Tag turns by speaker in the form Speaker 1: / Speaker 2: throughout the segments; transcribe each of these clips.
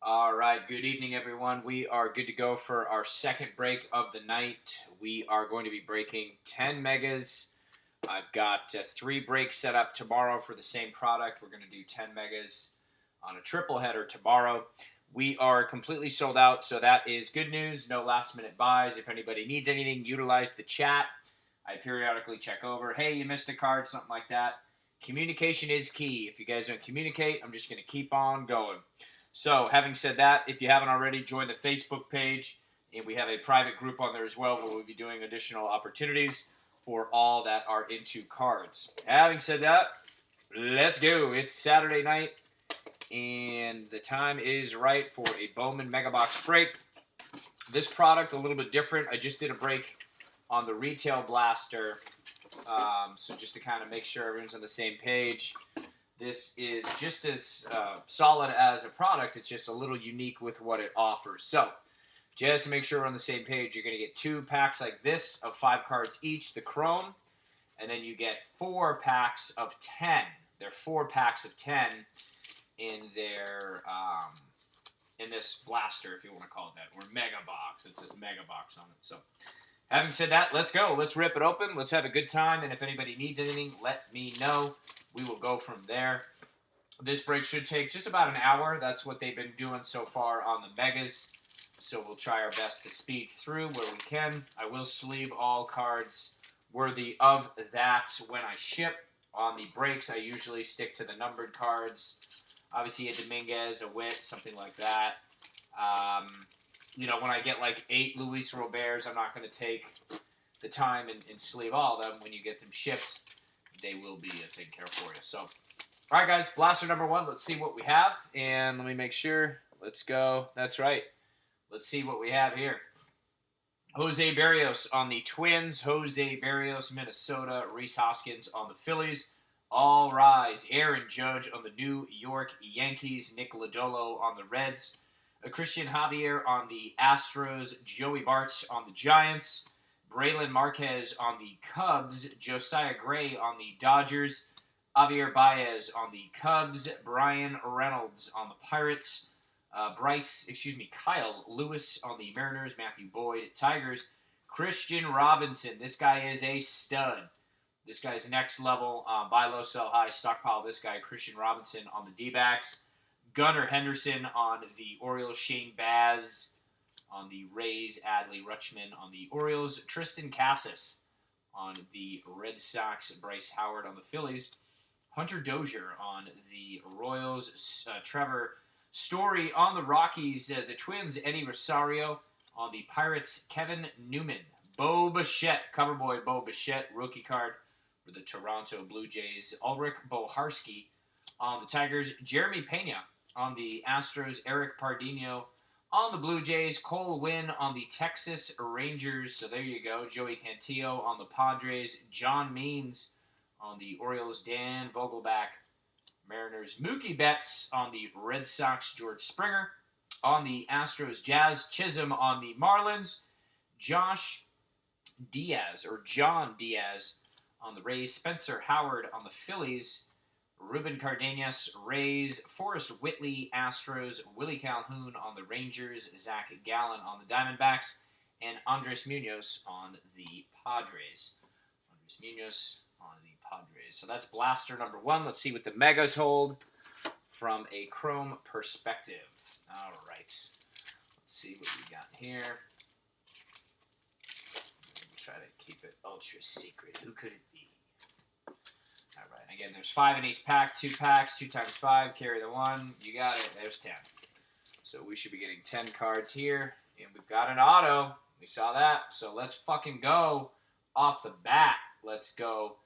Speaker 1: All right, good evening, everyone. We are good to go for our second break of the night. We are going to be breaking 10 megas. I've got 3 breaks set up tomorrow for the same product. We're going to do 10 megas on a triple header tomorrow. We are completely sold out, so that is good news. No last minute buys. If anybody needs anything, utilize the chat. I periodically check over. Hey, you missed a card, something like that. Communication is key. If you guys don't communicate, I'm just going to keep on going. So, having said that, if you haven't already, join the Facebook page, and we have a private group on there as well where we'll be doing additional opportunities for all that are into cards. Having said that, let's go. It's Saturday night, and the time is right for a Bowman Mega Box break. This product, a little bit different. I just did a break on the retail blaster, so just to kind of make sure everyone's on the same page. This is just as solid as a product. It's just a little unique with what it offers. So, just to make sure we're on the same page, you're going to get 2 packs like this of 5 cards each, the Chrome, and then you get 4 packs of 10. There are 4 packs of 10 in their in this blaster, if you want to call it that, or Mega Box. It says Mega Box on it. So, having said that, let's go. Let's rip it open. Let's have a good time, and if anybody needs anything, let me know. We will go from there. This break should take just about an hour. That's what they've been doing so far on the Megas. So we'll try our best to speed through where we can. I will sleeve all cards worthy of that when I ship. On the breaks, I usually stick to the numbered cards. Obviously, a Dominguez, a Witt, something like that. When I get like 8 Luis Roberts, I'm not going to take the time and sleeve all of them. When you get them shipped, they will be taken care of for you. So, all right, guys, blaster number 1. Let's see what we have. And let me make sure. Let's go. That's right. Let's see what we have here. Jose Berrios on the Twins. Jose Berrios, Minnesota. Rhys Hoskins on the Phillies. All rise. Aaron Judge on the New York Yankees. Nick Lodolo on the Reds. Christian Javier on the Astros. Joey Bart on the Giants. Braylon Marquez on the Cubs, Josiah Gray on the Dodgers, Javier Baez on the Cubs, Brian Reynolds on the Pirates, Kyle Lewis on the Mariners, Matthew Boyd, Tigers, Christian Robinson. This guy is a stud. This guy's next level. Buy low, sell high, stockpile this guy, Christian Robinson on the D-backs, Gunnar Henderson on the Orioles, Shane Baz on the Rays, Adley Rutschman on the Orioles, Tristan Cassis on the Red Sox, Bryce Howard on the Phillies, Hunter Dozier on the Royals, Trevor Story on the Rockies, the Twins, Eddie Rosario on the Pirates, Kevin Newman, Bo Bichette, cover boy Bo Bichette, rookie card for the Toronto Blue Jays, Ulrich Boharski on the Tigers, Jeremy Pena on the Astros, Eric Pardinho on the Blue Jays, Cole Winn on the Texas Rangers. So there you go. Joey Cantillo on the Padres. John Means on the Orioles. Dan Vogelback, Mariners. Mookie Betts on the Red Sox. George Springer on the Astros. Jazz Chisholm on the Marlins. John Diaz on the Rays. Spencer Howard on the Phillies. Ruben Cardenas, Rays, Forrest Whitley, Astros, Willie Calhoun on the Rangers, Zach Gallen on the Diamondbacks, and Andres Munoz on the Padres. So that's blaster number 1. Let's see what the Megas hold from a Chrome perspective. All right. Let's see what we got here. Try to keep it ultra secret. Who could it be? All right, again, there's 5 in each pack, 2 packs, 2 times 5, carry the 1, you got it, there's 10. So we should be getting 10 cards here, and we've got an auto, we saw that, so let's fucking go off the bat, let's go.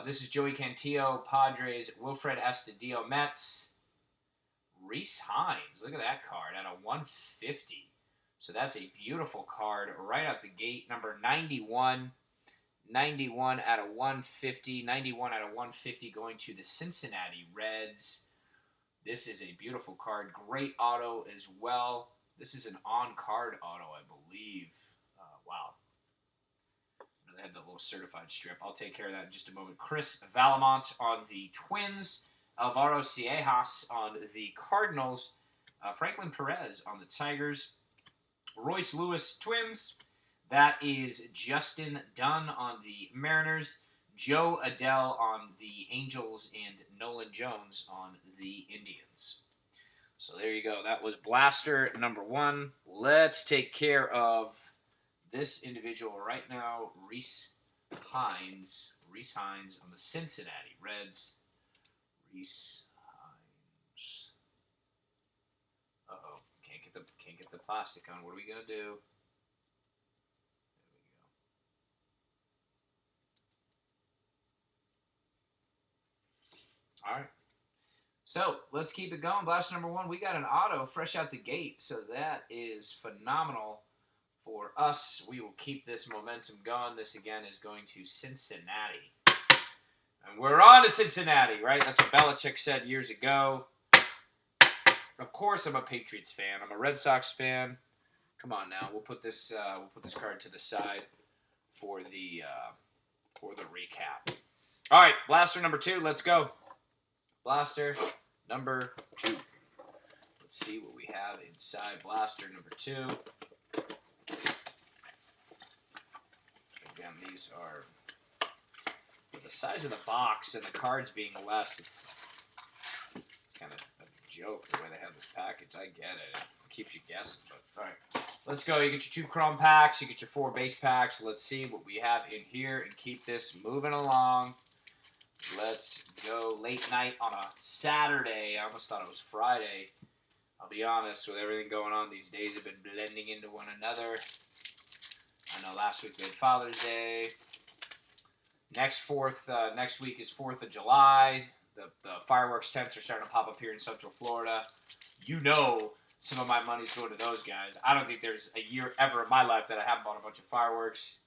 Speaker 1: This is Joey Cantillo, Padres, Wilfred Astudillo, Mets, Rhys Hines, look at that card, at a 150. So that's a beautiful card right out the gate, number 91. 91 out of 150. 91 out of 150 going to the Cincinnati Reds. This is a beautiful card. Great auto as well. This is an on-card auto, I believe. Wow. They have the little certified strip. I'll take care of that in just a moment. Chris Valamont on the Twins. Alvaro Ciejas on the Cardinals. Franklin Perez on the Tigers. Royce Lewis Twins. That is Justin Dunn on the Mariners. Joe Adele on the Angels, and Nolan Jones on the Indians. So there you go. That was Blaster number 1. Let's take care of this individual right now, Rhys Hines. Rhys Hines on the Cincinnati Reds. Rhys Hines. Uh-oh. Can't get the plastic on. What are we gonna do? All right. So let's keep it going. Blaster number 1, we got an auto fresh out the gate. So that is phenomenal for us. We will keep this momentum going. This again is going to Cincinnati. And we're on to Cincinnati, right? That's what Belichick said years ago. Of course I'm a Patriots fan. I'm a Red Sox fan. Come on now. We'll put this card to the side for the recap. All right, Blaster number 2, let's go. Blaster number 2. Let's see what we have inside Blaster number 2. Again, these are the size of the box and the cards being less. It's kind of a joke the way they have this package. I get it. It keeps you guessing. But all right, let's go. You get your 2 Chrome packs. You get your 4 base packs. Let's see what we have in here and keep this moving along. Let's go. Late night on a Saturday. I almost thought it was Friday. I'll be honest, with everything going on, these days have been blending into one another. I know last week we had Father's Day. Next week is 4th of July. The fireworks tents are starting to pop up here in Central Florida. You know some of my money's going to those guys. I don't think there's a year ever in my life that I haven't bought a bunch of fireworks.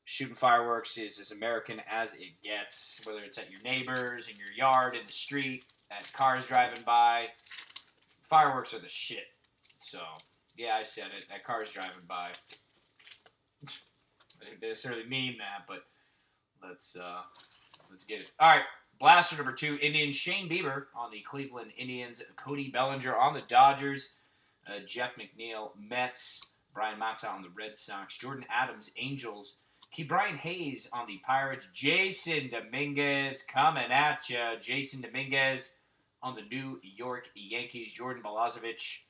Speaker 1: Shooting fireworks is as American as it gets, whether it's at your neighbors, in your yard, in the street, at cars driving by. Fireworks are the shit. So, yeah, I said it. That car's driving by. I didn't necessarily mean that, but let's get it. All right, Blaster number 2, Indians. Shane Bieber on the Cleveland Indians. Cody Bellinger on the Dodgers. Jeff McNeil, Mets. Brian Mata on the Red Sox. Jordan Adams, Angels. Brian Hayes on the Pirates. Jason Dominguez coming at ya. Jason Dominguez on the New York Yankees. Jordan Balazovic,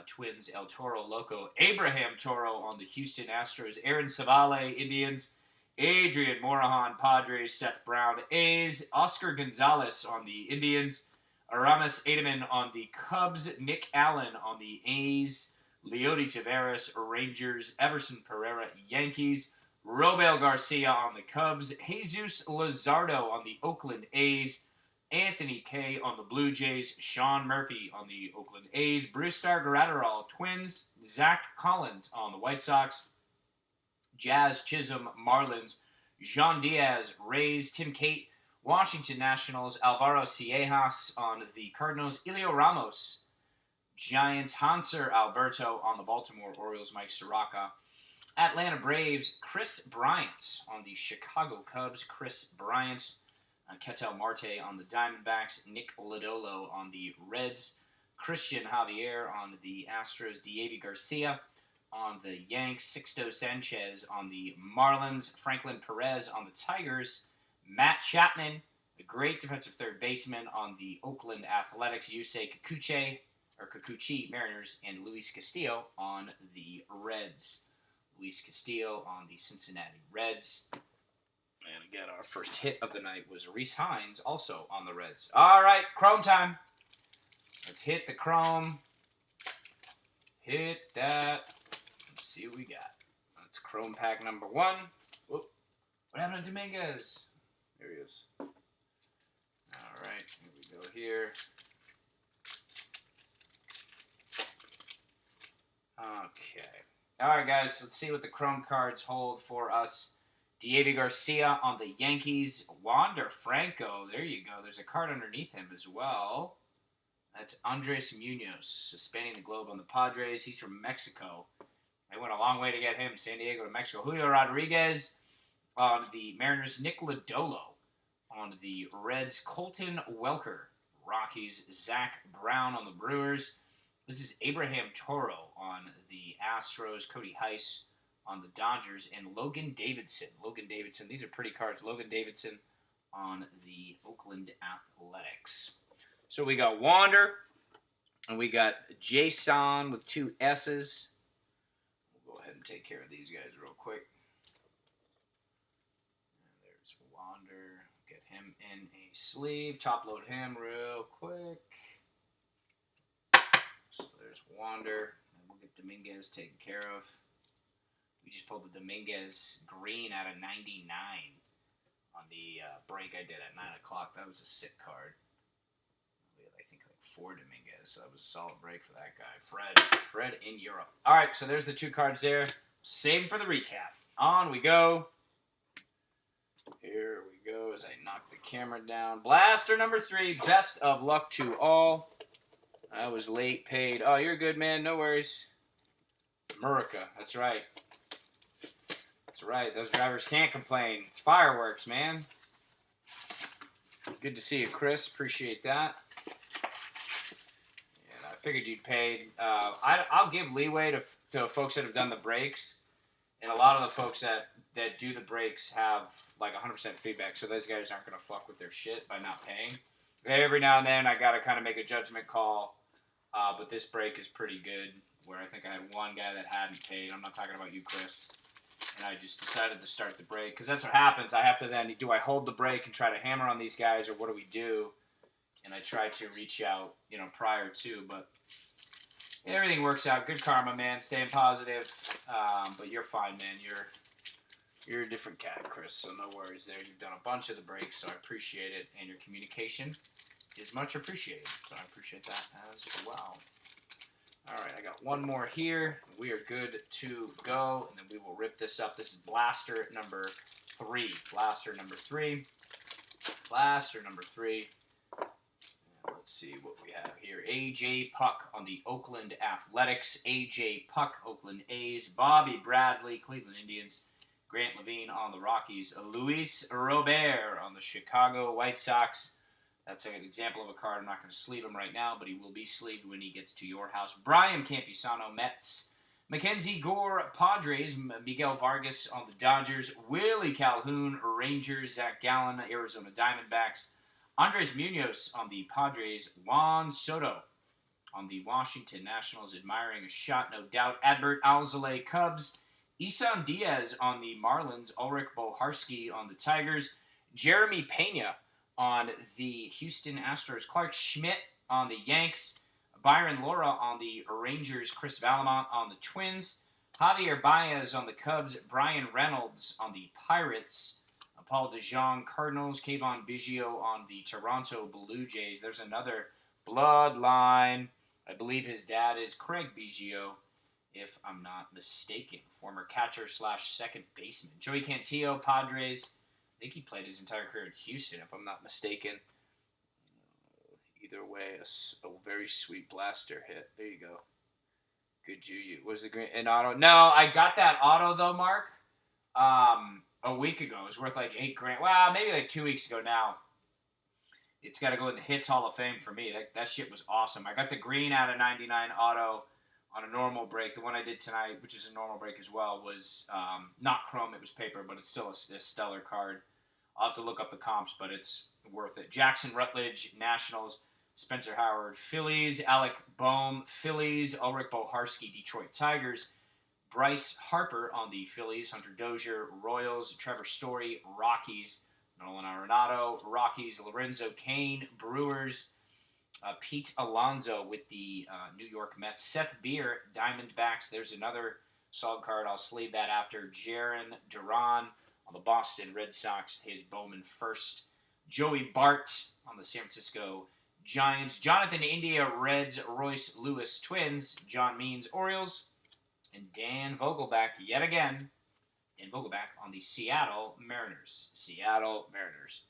Speaker 1: Twins. El Toro Loco. Abraham Toro on the Houston Astros. Aaron Savale, Indians. Adrian Morahan, Padres. Seth Brown, A's. Oscar Gonzalez on the Indians. Aramis Ademan on the Cubs. Nick Allen on the A's. Leody Taveras, Rangers. Everson Pereira, Yankees. Robel Garcia on the Cubs. Jesus Luzardo on the Oakland A's. Anthony Kay on the Blue Jays. Sean Murphy on the Oakland A's. Brusdar Graterol, Twins. Zach Collins on the White Sox. Jazz Chisholm, Marlins. Jean Diaz, Rays. Tim Cate, Washington Nationals. Alvaro Ciejas on the Cardinals. Elio Ramos, Giants. Hanser Alberto on the Baltimore Orioles. Mike Soroka. Atlanta Braves, Chris Bryant on the Chicago Cubs. Chris Bryant. Ketel Marte on the Diamondbacks. Nick Lodolo on the Reds. Christian Javier on the Astros. Diego Garcia on the Yanks. Sixto Sanchez on the Marlins. Franklin Perez on the Tigers. Matt Chapman, a great defensive third baseman on the Oakland Athletics. Yusei Kikuchi, Mariners. And Luis Castillo on the Reds. Luis Castillo on the Cincinnati Reds. And again, our first hit of the night was Rhys Hines, also on the Reds. All right, Chrome time. Let's hit the Chrome. Hit that. Let's see what we got. That's Chrome pack number 1. Whoop. What happened to Dominguez? There he is. All right, here we go here. Okay. All right, guys, let's see what the Chrome cards hold for us. Diego Garcia on the Yankees. Wander Franco. There you go. There's a card underneath him as well. That's Andres Munoz, spanning the globe on the Padres. He's from Mexico. They went a long way to get him. San Diego to Mexico. Julio Rodriguez on the Mariners. Nick Lodolo on the Reds. Colton Welker, Rockies. Zach Brown on the Brewers. This is Abraham Toro on the Astros, Cody Heiss on the Dodgers, and Logan Davidson. Logan Davidson, these are pretty cards. Logan Davidson on the Oakland Athletics. So we got Wander, and we got Jason with 2 S's. We'll go ahead and take care of these guys real quick. And there's Wander. Get him in a sleeve. Top load him real quick. So there's Wander. And we'll get Dominguez taken care of. We just pulled the Dominguez green out of 99 on the break I did at 9 o'clock. That was a sick card. We had, I think, like 4 Dominguez. So that was a solid break for that guy. Fred in Europe. All right, so there's the 2 cards there. Save for the recap. On we go. Here we go as I knock the camera down. Blaster number 3. Best of luck to all. I was late paid. Oh, you're good, man. No worries. America. That's right. That's right. Those drivers can't complain. It's fireworks, man. Good to see you, Chris. Appreciate that. And I figured you'd paid. I'll give leeway to folks that have done the breaks. And a lot of the folks that do the breaks have like 100% feedback. So those guys aren't going to fuck with their shit by not paying. Every now and then I got to kind of make a judgment call. But this break is pretty good, where I think I had one guy that hadn't paid. I'm not talking about you, Chris. And I just decided to start the break, because that's what happens. I have to then, do I hold the break and try to hammer on these guys, or what do we do? And I try to reach out, prior to, but everything works out. Good karma, man. Staying positive. But you're fine, man. You're a different cat, Chris, so no worries there. You've done a bunch of the breaks, so I appreciate it, and your communication is much appreciated, so I appreciate that as well. All right, I got one more here. We are good to go, and then we will rip this up. This is Blaster number 3. Blaster number 3. Blaster number 3. Let's see what we have here. A.J. Puck on the Oakland Athletics. A.J. Puck, Oakland A's. Bobby Bradley, Cleveland Indians. Grant Levine on the Rockies. Luis Robert on the Chicago White Sox. That's an example of a card. I'm not going to sleeve him right now, but he will be sleeved when he gets to your house. Brian Campusano, Mets. Mackenzie Gore, Padres. Miguel Vargas on the Dodgers. Willie Calhoun, Rangers. Zach Gallen, Arizona Diamondbacks. Andres Munoz on the Padres. Juan Soto on the Washington Nationals. Admiring a shot, no doubt. Adbert Alzolay, Cubs. Isan Diaz on the Marlins. Ulrich Boharski on the Tigers. Jeremy Pena on the Houston Astros. Clark Schmidt on the Yanks. Byron Laura on the Rangers. Chris Valamont on the Twins. Javier Baez on the Cubs. Brian Reynolds on the Pirates. Paul DeJong, Cardinals. Kayvon Biggio on the Toronto Blue Jays. There's another bloodline. I believe his dad is Craig Biggio, if I'm not mistaken. Former catcher / second baseman. Joey Cantillo, Padres. I think he played his entire career in Houston, if I'm not mistaken. Either way, a very sweet blaster hit. There you go. Good Juju. Was the green an auto? No, I got that auto though, Mark. A week ago. It was worth like $8,000. Well, maybe like 2 weeks ago now. It's got to go in the Hits Hall of Fame for me. That shit was awesome. I got the green out of 99 auto on a normal break. The one I did tonight, which is a normal break as well, was not chrome. It was paper, but it's still a stellar card. I'll have to look up the comps, but it's worth it. Jackson Rutledge, Nationals. Spencer Howard, Phillies. Alec Boehm, Phillies. Ulrich Boharski, Detroit Tigers. Bryce Harper on the Phillies. Hunter Dozier, Royals. Trevor Story, Rockies. Nolan Arenado, Rockies. Lorenzo Cain, Brewers. Pete Alonso with the New York Mets. Seth Beer, Diamondbacks. There's another solid card. I'll sleeve that after. Jaron Duran on the Boston Red Sox. His Bowman first. Joey Bart on the San Francisco Giants. Jonathan India, Reds. Royce Lewis, Twins. John Means, Orioles. And Dan Vogelback, yet again. Dan Vogelback on the Seattle Mariners. Seattle Mariners.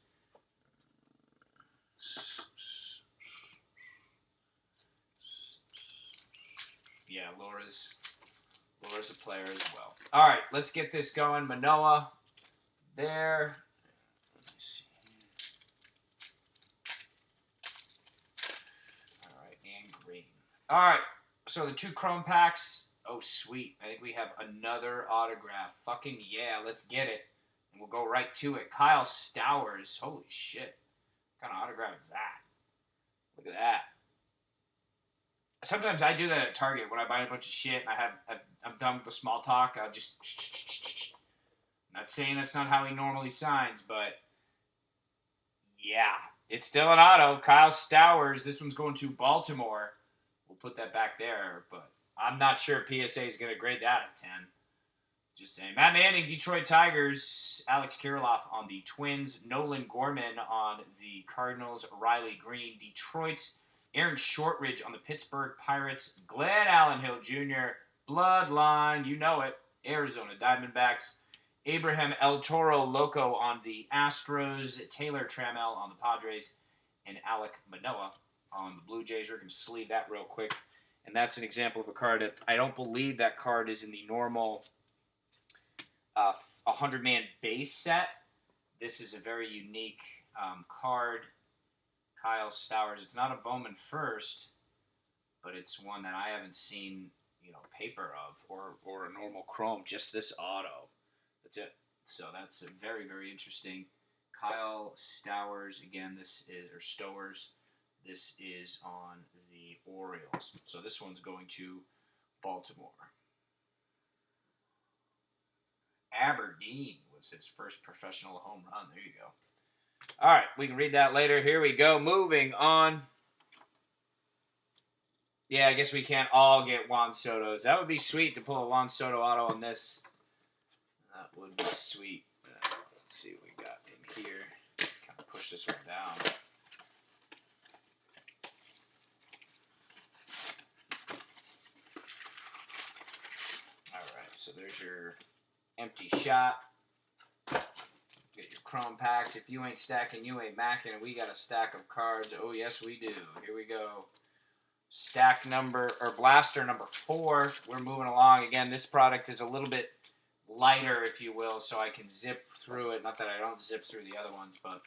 Speaker 1: Yeah, Laura's a player as well. All right, let's get this going. Manoah, there. Let me see. All right, and green. All right, So the 2 chrome packs. Oh, sweet. I think we have another autograph. Fucking yeah, let's get it. And we'll go right to it. Kyle Stowers. Holy shit. What kind of autograph is that? Look at that. Sometimes I do that at Target when I buy a bunch of shit and I'm done with the small talk. I'll just. Not saying that's not how he normally signs, but yeah, it's still an auto. Kyle Stowers. This one's going to Baltimore. We'll put that back there, but I'm not sure PSA is going to grade that at 10. Just saying. Matt Manning, Detroit Tigers. Alex Kirilloff on the Twins. Nolan Gorman on the Cardinals. Riley Green, Detroit. Aaron Shortridge on the Pittsburgh Pirates. Glenn Allenhill Jr., Bloodline, you know it. Arizona Diamondbacks. Abraham El Toro Loco on the Astros. Taylor Trammell on the Padres. And Alek Manoah on the Blue Jays. We're going to sleeve that real quick. And that's an example of a card that I don't believe that card is in the normal 100-man base set. This is a very unique card. Kyle Stowers. It's not a Bowman first, but it's one that I haven't seen, paper of or a normal chrome. Just this auto. That's it. So that's very, very interesting. Kyle Stowers. Again, Stowers. This is on the Orioles. So this one's going to Baltimore. Aberdeen was his first professional home run. There you go. All right, we can read that later. Here we go. Moving on. Yeah, I guess we can't all get Juan Soto's. That would be sweet to pull a Juan Soto auto on this. That would be sweet. Let's see what we got in here. Kind of push this one down. All right, so there's your empty shot. Get your chrome packs. If you ain't stacking, you ain't macking. We got a stack of cards. Oh, yes, we do. Here we go. Blaster number 4. We're moving along. Again, this product is a little bit lighter, if you will, so I can zip through it. Not that I don't zip through the other ones, but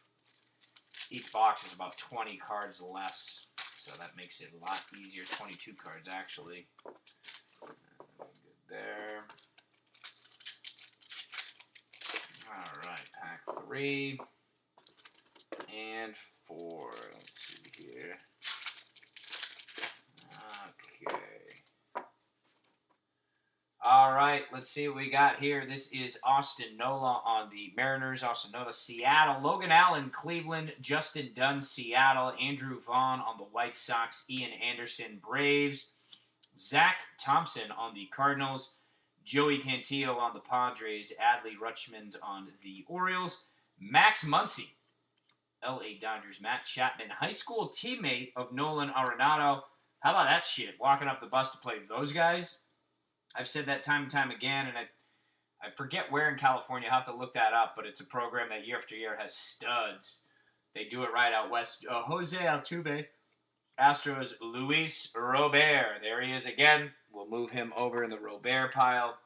Speaker 1: each box is about 20 cards less, so that makes it a lot easier. 22 cards, actually. Good there. All right, pack 3 and 4. Let's see here. Okay. All right, let's see what we got here. This is Austin Nola on the Mariners. Austin Nola, Seattle. Logan Allen, Cleveland. Justin Dunn, Seattle. Andrew Vaughn on the White Sox. Ian Anderson, Braves. Zach Thompson on the Cardinals. Joey Cantillo on the Padres. Adley Rutschman on the Orioles. Max Muncy, LA Dodgers. Matt Chapman, high school teammate of Nolan Arenado. How about that shit? Walking off the bus to play those guys. I've said that time and time again, and I forget where in California. I'll have to look that up, but it's a program that year after year has studs. They do it right out west. Jose Altuve. Astros, Luis Robert. There he is again. We'll move him over in the Robert pile.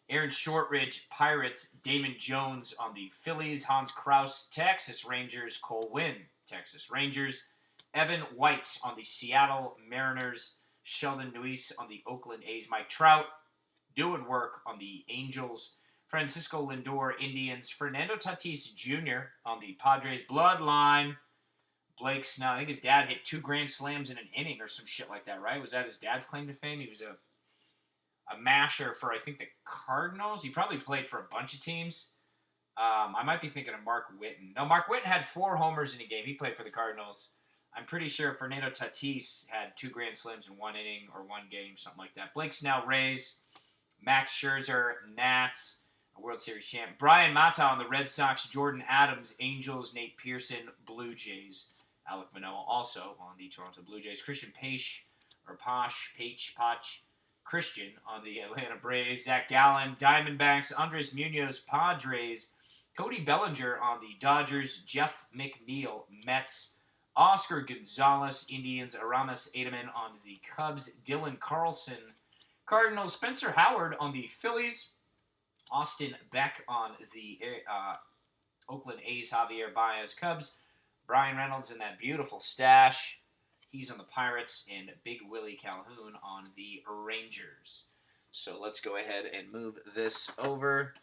Speaker 1: Aaron Shortridge, Pirates. Damon Jones on the Phillies. Hans Kraus, Texas Rangers. Cole Winn, Texas Rangers. Evan White on the Seattle Mariners. Sheldon Neuse on the Oakland A's. Mike Trout doing work on the Angels. Francisco Lindor, Indians. Fernando Tatis Jr. on the Padres. Bloodline. Blake Snell. I think his dad hit 2 grand slams in an inning or some shit like that, right? Was that his dad's claim to fame? He was a masher for, I think, the Cardinals. He probably played for a bunch of teams. I might be thinking of Mark Whitten. No, Mark Whitten had 4 homers in a game. He played for the Cardinals. I'm pretty sure Fernando Tatis had 2 grand slams in 1 inning or 1 game, something like that. Blake Snell, Rays. Max Scherzer, Nats. A World Series champ. Brian Mata on the Red Sox. Jordan Adams, Angels. Nate Pearson, Blue Jays. Alek Manoah also on the Toronto Blue Jays. Christian Pache, Christian on the Atlanta Braves. Zach Gallen, Diamondbacks. Andres Munoz, Padres. Cody Bellinger on the Dodgers. Jeff McNeil, Mets. Oscar Gonzalez, Indians. Aramis Ademan on the Cubs. Dylan Carlson, Cardinals. Spencer Howard on the Phillies. Austin Beck on the Oakland A's. Javier Baez, Cubs. Brian Reynolds in that beautiful stash. He's on the Pirates, and Big Willie Calhoun on the Rangers. So let's go ahead and move this over.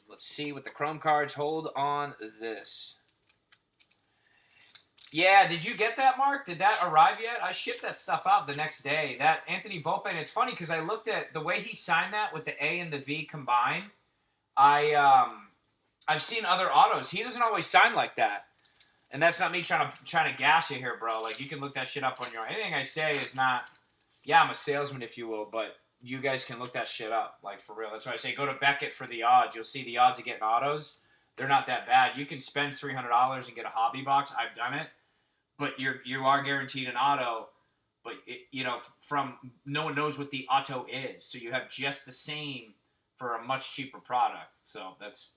Speaker 1: Let's see what the Chrome cards hold on this. Yeah, did you get that, Mark? Did that arrive yet? I shipped that stuff out the next day. That Anthony Volpe, and it's funny because I looked at the way he signed that with the A and the V combined. I've seen other autos. He doesn't always sign like that. And that's not me trying to gas you here, bro. Like, you can look that shit up on your own. Anything I say is not, yeah, I'm a salesman, if you will, but you guys can look that shit up, like, for real. That's why I say go to Beckett for the odds. You'll see the odds of getting autos. They're not that bad. You can spend $300 and get a hobby box. I've done it. But you are guaranteed an auto. But, from no one knows what the auto is. So you have just the same for a much cheaper product. So that's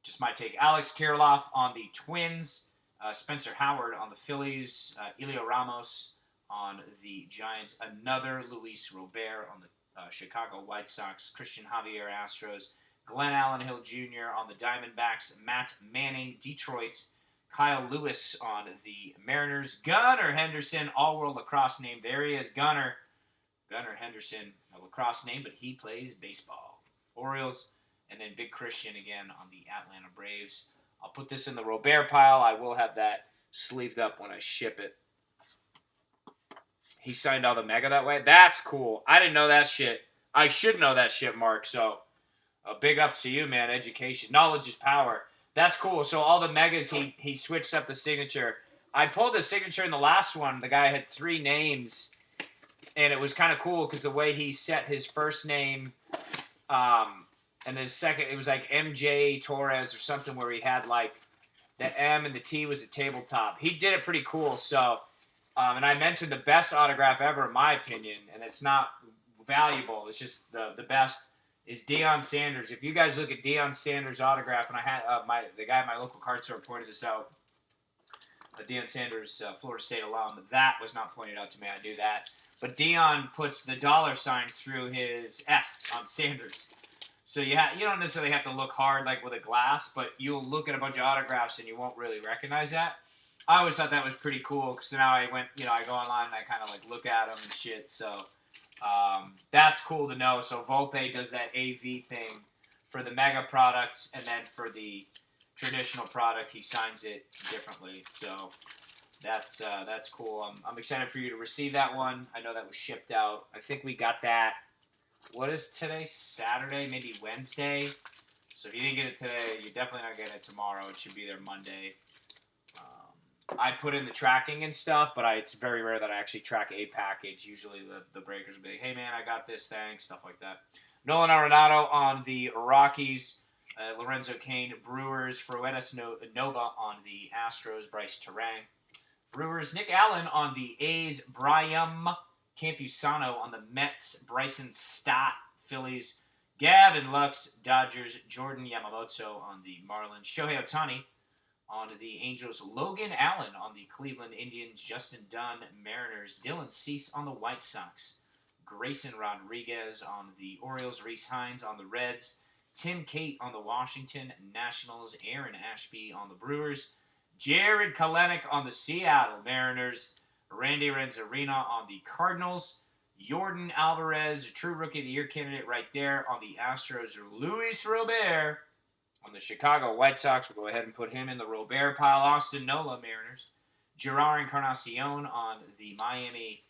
Speaker 1: just my take. Alex Kirilloff on the Twins. Spencer Howard on the Phillies. Elio Ramos on the Giants. Another Luis Robert on the Chicago White Sox. Christian Javier Astros. Glenn Allen Hill Jr. on the Diamondbacks. Matt Manning, Detroit. Kyle Lewis on the Mariners. Gunnar Henderson, all-world lacrosse name. There he is, Gunnar. Gunnar Henderson, a lacrosse name, but he plays baseball. Orioles. And then Big Christian again on the Atlanta Braves. I'll put this in the Robert pile. I will have that sleeved up when I ship it. He signed all the Mega that way? That's cool. I didn't know that shit. I should know that shit, Mark. So, big ups to you, man. Education. Knowledge is power. That's cool. So, all the Megas, he switched up the signature. I pulled the signature in the last one. The guy had 3 names. And it was kind of cool because the way he set his first name... and the second, it was like MJ Torres or something where he had like the M and the T was a tabletop. He did it pretty cool. So, and I mentioned the best autograph ever in my opinion, and it's not valuable. It's just the best is Deion Sanders. If you guys look at Deion Sanders' autograph, and I had the guy at my local card store pointed this out. Deion Sanders, Florida State alum. That was not pointed out to me. I knew that. But Deion puts the $ through his S on Sanders. So you don't necessarily have to look hard like with a glass, but you'll look at a bunch of autographs and you won't really recognize that. I always thought that was pretty cool because now I go online and I kind of like look at them and shit. So that's cool to know. So Volpe does that AV thing for the Mega products, and then for the traditional product he signs it differently. So that's cool. I'm excited for you to receive that one. I know that was shipped out. I think we got that. What is today? Saturday, maybe Wednesday. So if you didn't get it today, you're definitely not getting it tomorrow. It should be there Monday. I put in the tracking and stuff, but it's very rare that I actually track a package. Usually the breakers will be like, hey man, I got this, thanks, stuff like that. Nolan Arenado on the Rockies. Lorenzo Cain, Brewers. Fruetas Nova on the Astros. Bryce Terang. Brewers. Nick Allen on the A's. Brian Campusano on the Mets. Bryson Stott, Phillies. Gavin Lux, Dodgers. Jordan Yamamoto on the Marlins. Shohei Ohtani on the Angels. Logan Allen on the Cleveland Indians. Justin Dunn, Mariners. Dylan Cease on the White Sox. Grayson Rodriguez on the Orioles. Reese Hines on the Reds. Tim Cate on the Washington Nationals. Aaron Ashby on the Brewers. Jared Kelenic on the Seattle Mariners. Randy Renzarina on the Cardinals. Jordan Alvarez, a true Rookie of the Year candidate right there on the Astros. Luis Robert on the Chicago White Sox. We'll go ahead and put him in the Robert pile. Austin Nola, Mariners. Gerard Encarnacion on the Miami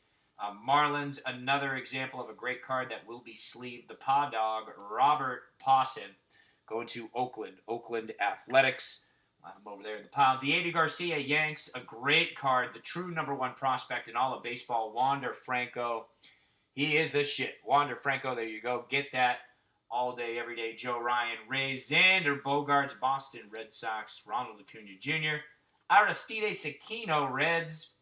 Speaker 1: Marlins. Another example of a great card that will be sleeved. The Paw Dog, Robert Pawson, going to Oakland. Oakland Athletics. I'm over there in the pile. Diego Garcia, Yanks, a great card. The true #1 prospect in all of baseball. Wander Franco. He is the shit. Wander Franco, there you go. Get that all day, every day. Joe Ryan, Rays. Xander Bogaerts, Boston Red Sox. Ronald Acuna Jr. Aristide Aquino, Reds.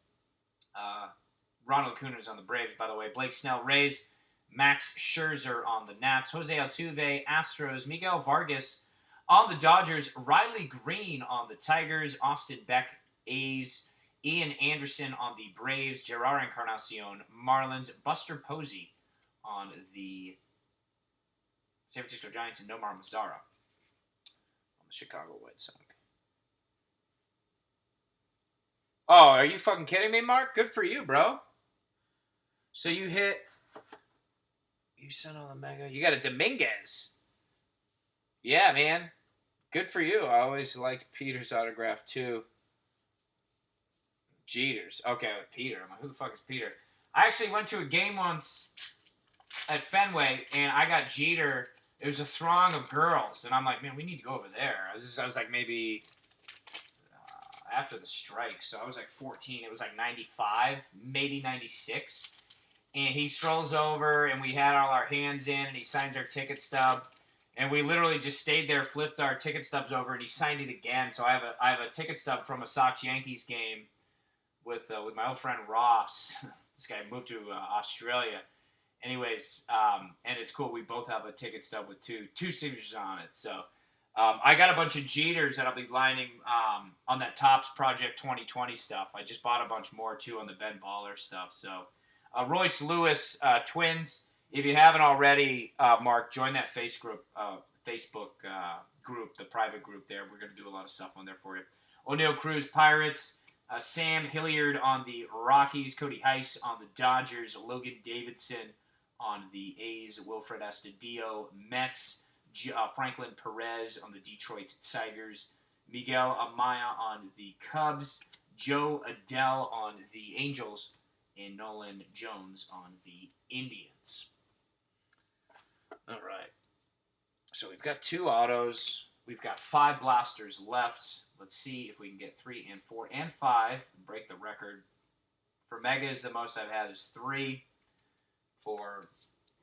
Speaker 1: Ronald Acuna's on the Braves, by the way. Blake Snell, Rays. Max Scherzer on the Nats. Jose Altuve, Astros. Miguel Vargas on the Dodgers. Riley Green on the Tigers. Austin Beck, A's. Ian Anderson on the Braves. Gerard Encarnacion, Marlins. Buster Posey on the San Francisco Giants. And Nomar Mazara on the Chicago White Sox. Oh, are you fucking kidding me, Mark? Good for you, bro. So you hit. You sent on the mega. You got a Dominguez. Yeah, man. Good for you. I always liked Peter's autograph too. Jeters. Okay, Peter. I'm like, who the fuck is Peter? I actually went to a game once at Fenway, and I got Jeter. It was a throng of girls, and I'm like, man, we need to go over there. I was like maybe after the strike, so I was like 14. It was like 95, maybe 96. And he strolls over, and we had all our hands in, and he signs our ticket stub. And we literally just stayed there, flipped our ticket stubs over, and he signed it again. So I have a ticket stub from a Sox Yankees game with my old friend Ross. This guy moved to Australia. Anyways, and it's cool. We both have a ticket stub with two signatures on it. So I got a bunch of Jeters that I'll be lining on that Topps Project 2020 stuff. I just bought a bunch more too on the Ben Baller stuff. So Royce Lewis Twins. If you haven't already, Mark, join that Facebook group, the private group there. We're going to do a lot of stuff on there for you. O'Neill Cruz Pirates. Sam Hilliard on the Rockies. Cody Heiss on the Dodgers. Logan Davidson on the A's. Wilfred Astudillo Mets. Franklin Perez on the Detroit Tigers. Miguel Amaya on the Cubs. Joe Adele on the Angels. And Nolan Jones on the Indians. All right. So we've got 2 autos. We've got 5 blasters left. Let's see if we can get 3 and 4 and 5 and break the record. For megas, the most I've had is 3. For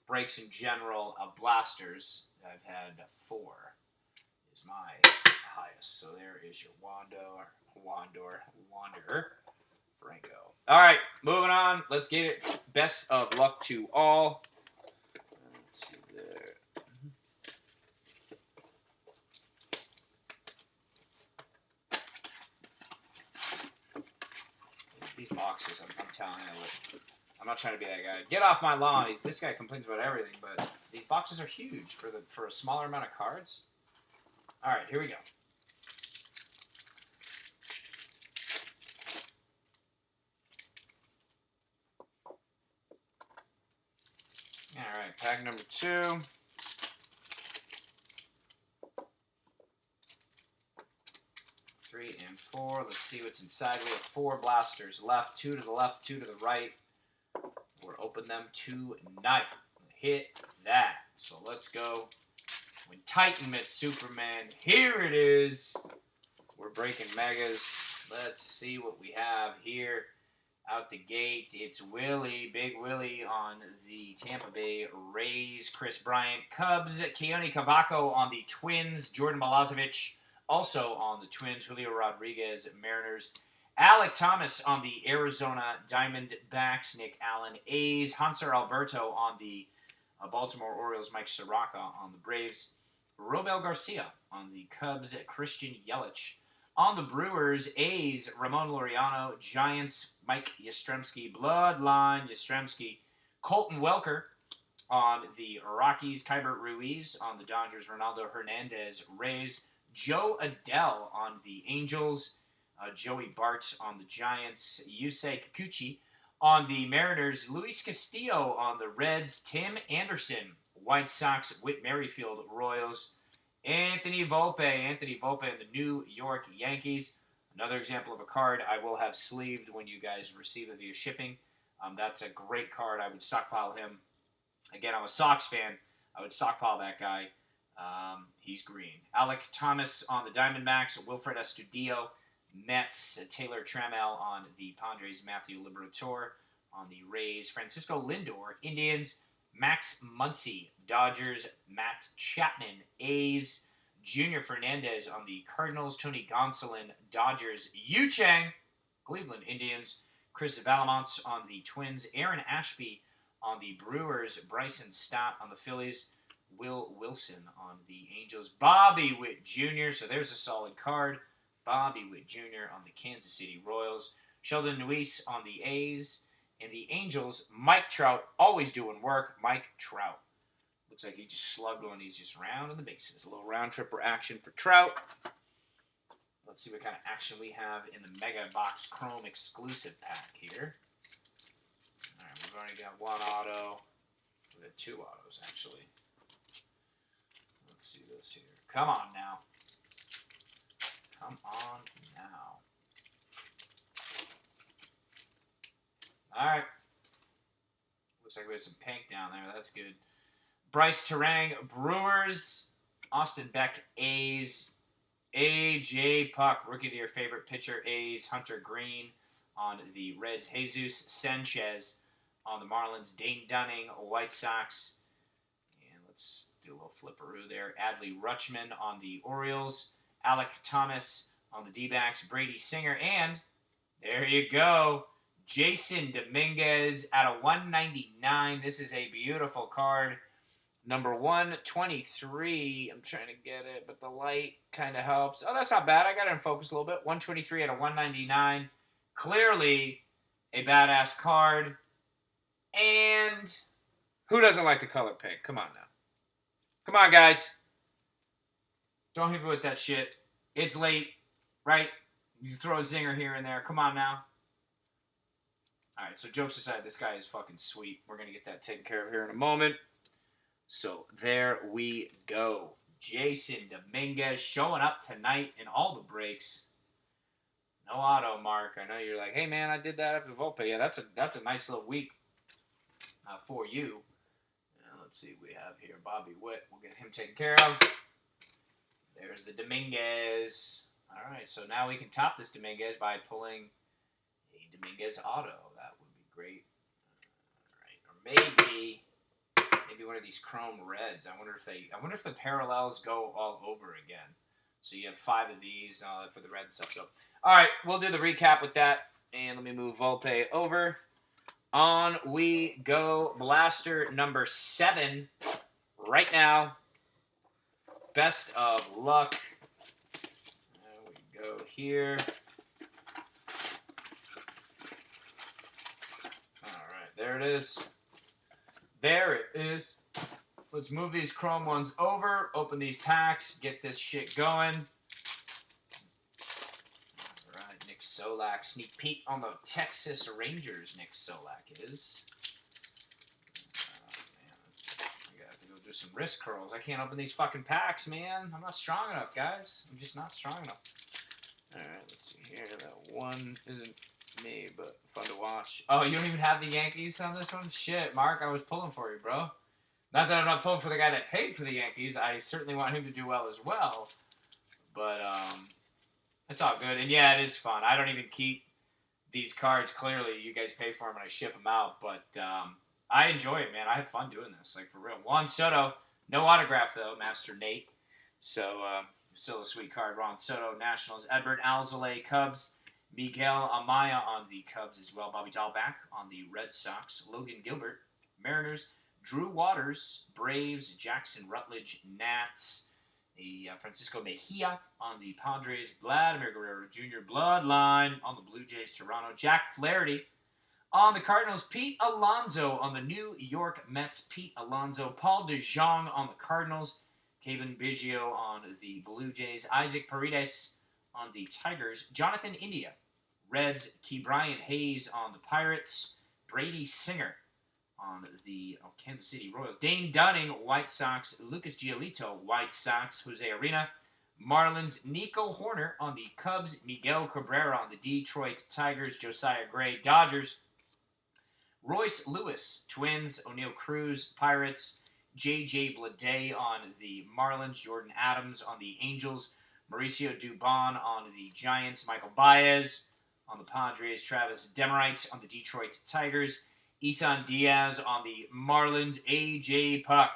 Speaker 1: breaks in general of blasters, I've had 4 is my highest. So there is your Wanderer, Franco. All right, moving on. Let's get it. Best of luck to all. Let's see there. These boxes, I'm telling you, I'm not trying to be that guy. Get off my lawn. This guy complains about everything, but these boxes are huge for a smaller amount of cards. All right, here we go. All right, pack number 2. Three and 4. Let's see what's inside. We have 4 blasters left. 2 to the left, 2 to the right. We'll open them tonight. Hit that. So let's go. When Titan met Superman, here it is. We're breaking megas. Let's see what we have here. Out the gate, it's Willie, Big Willie on the Tampa Bay Rays. Chris Bryant, Cubs. Keone Cavaco on the Twins. Jordan Balazovic also on the Twins. Julio Rodriguez, Mariners. Alec Thomas on the Arizona Diamondbacks. Nick Allen, A's. Hanser Alberto on the Baltimore Orioles. Mike Soroka on the Braves. Robel Garcia on the Cubs. Christian Yelich. On the Brewers, A's, Ramon Laureano. Giants, Mike Yastrzemski. Bloodline, Yastrzemski. Colton Welker on the Rockies. Keibert Ruiz on the Dodgers. Ronaldo Hernandez, Rays. Joe Adele on the Angels. Joey Bart on the Giants. Yusei Kikuchi on the Mariners. Luis Castillo on the Reds. Tim Anderson, White Sox. Whit Merrifield, Royals. Anthony Volpe and the New York Yankees. Another example of a card I will have sleeved when you guys receive it via shipping. That's a great card. I would stockpile him. Again, I'm a Sox fan. I would stockpile that guy. He's green. Alec Thomas on the Diamondbacks. Wilfred Astudillo, Mets. Taylor Trammell on the Padres. Matthew Liberatore on the Rays. Francisco Lindor, Indians. Max Muncy, Dodgers. Matt Chapman, A's. Junior Fernandez on the Cardinals. Tony Gonsolin, Dodgers. Yu Chang, Cleveland Indians. Chris Vallimont on the Twins. Aaron Ashby on the Brewers. Bryson Stott on the Phillies. Will Wilson on the Angels. Bobby Witt Jr., so there's a solid card. Bobby Witt Jr. on the Kansas City Royals. Sheldon Neuse on the A's. And the Angels, Mike Trout, always doing work. Mike Trout. Looks like he just slugged one. He's just rounding the bases. A little round tripper action for Trout. Let's see what kind of action we have in the Mega Box Chrome exclusive pack here. All right, we've already got one auto. We got two autos, actually. Let's see this here. Come on now. Come on now. All right. Looks like we have some pink down there. That's good. Bryce Terang, Brewers. Austin Beck, A's. A.J. Puck, Rookie of the Year favorite pitcher, A's. Hunter Green on the Reds. Jesus Sanchez on the Marlins. Dane Dunning, White Sox. And let's do a little flipperoo there. Adley Rutschman on the Orioles. Alec Thomas on the D-backs. Brady Singer. And there you go. Jason Dominguez out of 199. This is a beautiful card. Number 123. I'm trying to get it, but the light kind of helps. Oh, that's not bad. I got it in focus a little bit. 123 out of 199. Clearly a badass card. And who doesn't like the color pink? Come on now. Come on, guys. Don't hit me with that shit. It's late, right? You throw a zinger here and there. Come on now. All right, so jokes aside, this guy is fucking sweet. We're going to get that taken care of here in a moment. So there we go. Jason Dominguez showing up tonight in all the breaks. No auto, Mark. I know you're like, hey, man, I did that after Volpe. Yeah, that's a nice little week for you. Let's see what we have here. Bobby Witt. We'll get him taken care of. There's the Dominguez. All right, so now we can top this Dominguez by pulling a Dominguez auto. That would be great. All right, or maybe one of these chrome reds. I wonder if the parallels go all over again. So you have 5 of these for the red stuff. So, all right, we'll do the recap with that. And let me move Volpe over. On we go. Blaster number 7 right now. Best of luck. There we go here. All right, there it is. There it is. Let's move these chrome ones over, open these packs, get this shit going. All right, Nick Solak. Sneak peek on the Texas Rangers, Nick Solak is. Man, I got to go do some wrist curls. I can't open these fucking packs, man. I'm not strong enough, guys. I'm just not strong enough. All right, let's see here. That one isn't me, but fun to watch. Oh, you don't even have the Yankees on this one? Shit, Mark, I was pulling for you, bro. Not that I'm not pulling for the guy that paid for the Yankees. I certainly want him to do well as well. But it's all good. And yeah, it is fun. I don't even keep these cards. Clearly, you guys pay for them and I ship them out. But I enjoy it, man. I have fun doing this, like for real. Juan Soto, no autograph though, Master Nate. So still a sweet card. Juan Soto, Nationals. Edward Alzolay, Cubs. Miguel Amaya on the Cubs as well. Bobby Dahlback on the Red Sox. Logan Gilbert, Mariners. Drew Waters, Braves. Jackson Rutledge, Nats. The Francisco Mejia on the Padres. Vladimir Guerrero Jr. Bloodline on the Blue Jays, Toronto. Jack Flaherty on the Cardinals. Pete Alonso on the New York Mets. Pete Alonso. Paul DeJong on the Cardinals. Kevin Biggio on the Blue Jays. Isaac Paredes on the Tigers. Jonathan India, Reds. Ke'Bryan Hayes on the Pirates. Brady Singer on the Kansas City Royals. Dane Dunning, White Sox. Lucas Giolito, White Sox. Jose Arena, Marlins. Nico Horner on the Cubs. Miguel Cabrera on the Detroit Tigers. Josiah Gray, Dodgers. Royce Lewis, Twins. O'Neal Cruz, Pirates. J.J. Bleday on the Marlins. Jordan Adams on the Angels. Mauricio Dubon on the Giants. Michael Baez on the Padres. Travis Demerites on the Detroit Tigers. Isan Diaz on the Marlins. A.J. Puck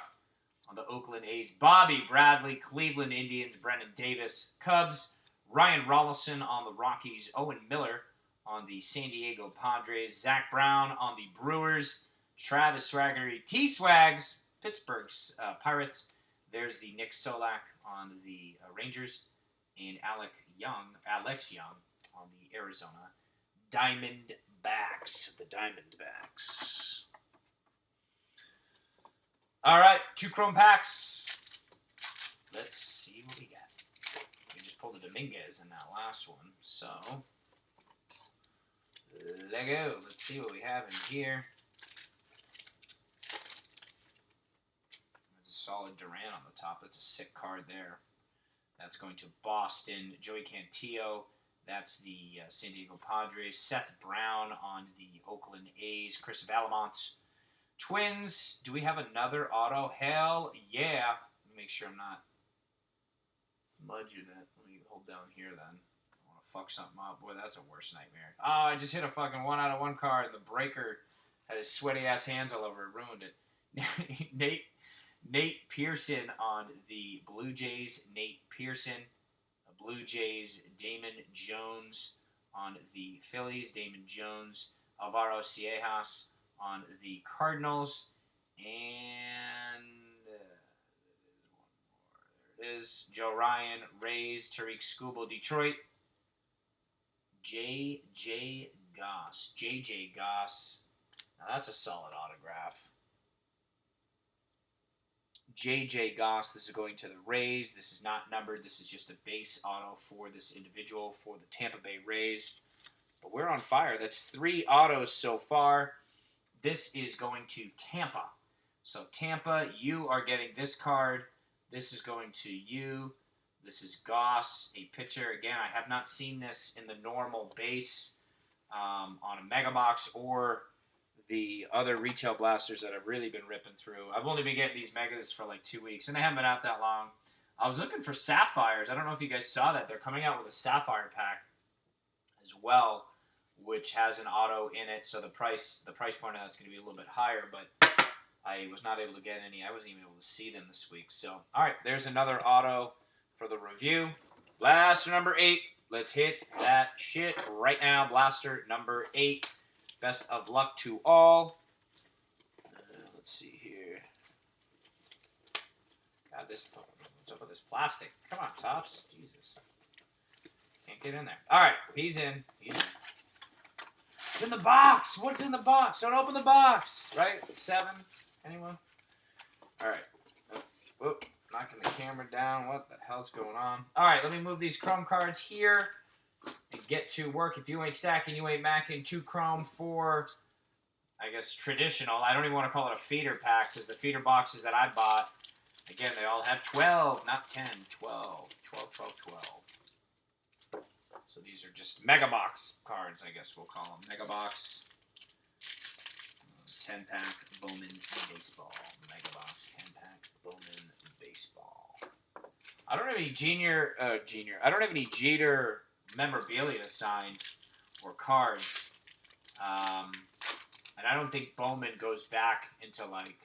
Speaker 1: on the Oakland A's. Bobby Bradley, Cleveland Indians. Brennan Davis, Cubs. Ryan Rollison on the Rockies. Owen Miller on the San Diego Padres. Zach Brown on the Brewers. Travis Swaggery, T-Swags, Pittsburgh's Pirates. There's the Nick Solak on the Rangers. And Alex Young on the Arizona Diamondbacks. The Diamondbacks. All right, 2 chrome packs. Let's see what we got. Let me just just pulled a Dominguez in that last one. So, let go. Let's see what we have in here. There's a solid Duran on the top. That's a sick card there. That's going to Boston. Joey Cantillo. That's the San Diego Padres. Seth Brown on the Oakland A's. Chris Vallimont. Twins. Do we have another auto? Hell yeah. Let me make sure I'm not smudging it. Let me hold down here then. I want to fuck something up. Boy, that's a worst nightmare. Oh, I just hit a fucking 1 out of 1 card. The breaker had his sweaty ass hands all over it. Ruined it. Nate Pearson on the Blue Jays. Nate Pearson. Blue Jays. Damon Jones on the Phillies. Damon Jones. Alvaro Ciejas on the Cardinals. And there it is. Joe Ryan, Rays. Tariq Skubal, Detroit. J.J. Goss. J.J. Goss. Now that's a solid autograph. J.J. Goss. This is going to the Rays. This is not numbered. This is just a base auto for this individual for the Tampa Bay Rays. But we're on fire. That's 3 autos so far. This is going to Tampa. So Tampa, you are getting this card. This is going to you. This is Goss, a pitcher. Again, I have not seen this in the normal base on a Mega Box or the other retail blasters that I've really been ripping through. I've only been getting these Megas for like 2 weeks, and they haven't been out that long. I was looking for Sapphires. I don't know if you guys saw that. They're coming out with a Sapphire pack as well, which has an auto in it, so the price point of that's going to be a little bit higher, but I was not able to get any. I wasn't even able to see them this week. So, all right, there's another auto for the review. Blaster number 8. Let's hit that shit right now. Blaster number 8. Best of luck to all. Let's see here. God, what's up with this plastic? Come on, Tops. Jesus. Can't get in there. All right, he's in. He's in. It's in the box. What's in the box? Don't open the box. Right? 7. Anyone? All right. Oh, whoop. Knocking the camera down. What the hell's going on? All right, let me move these chrome cards here and get to work. If you ain't stacking, you ain't macking. 2 chrome, 4, I guess, traditional. I don't even want to call it a feeder pack because the feeder boxes that I bought, again, they all have 12, not 10. 12. 12, 12, 12. So these are just Mega Box cards, I guess we'll call them. Mega Box. 10-pack Bowman Baseball. Mega Box 10-pack Bowman Baseball. I don't have any I don't have any Jeter memorabilia signed or cards. And I don't think Bowman goes back into like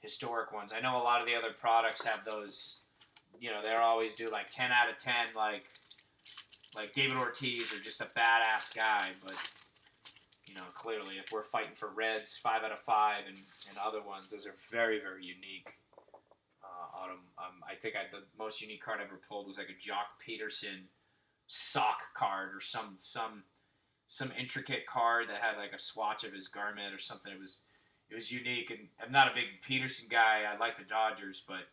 Speaker 1: historic ones. I know a lot of the other products have those, you know, they always do like 10 out of 10, like David Ortiz or just a badass guy, but you know, clearly if we're fighting for Reds, 5 out of 5 and other ones, those are very, very unique. I think the most unique card I ever pulled was like a Jock Peterson sock card or some intricate card that had like a swatch of his garment or something. It was unique, and I'm not a big Peterson guy. I like the Dodgers, but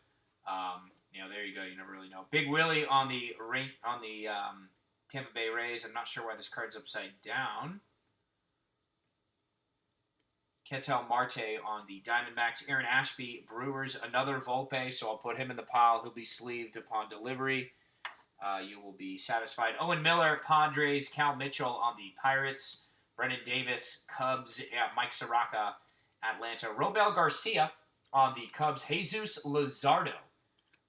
Speaker 1: you know, there you go. You never really know. Big Willie on the Tampa Bay Rays. I'm not sure why this card's upside down. Ketel Marte on the Diamondbacks. Aaron Ashby, Brewers, another Volpe, so I'll put him in the pile. He'll be sleeved upon delivery. You will be satisfied. Owen Miller, Padres. Cal Mitchell on the Pirates. Brennan Davis, Cubs. Mike Soraka, Atlanta. Robel Garcia on the Cubs. Jesus Luzardo,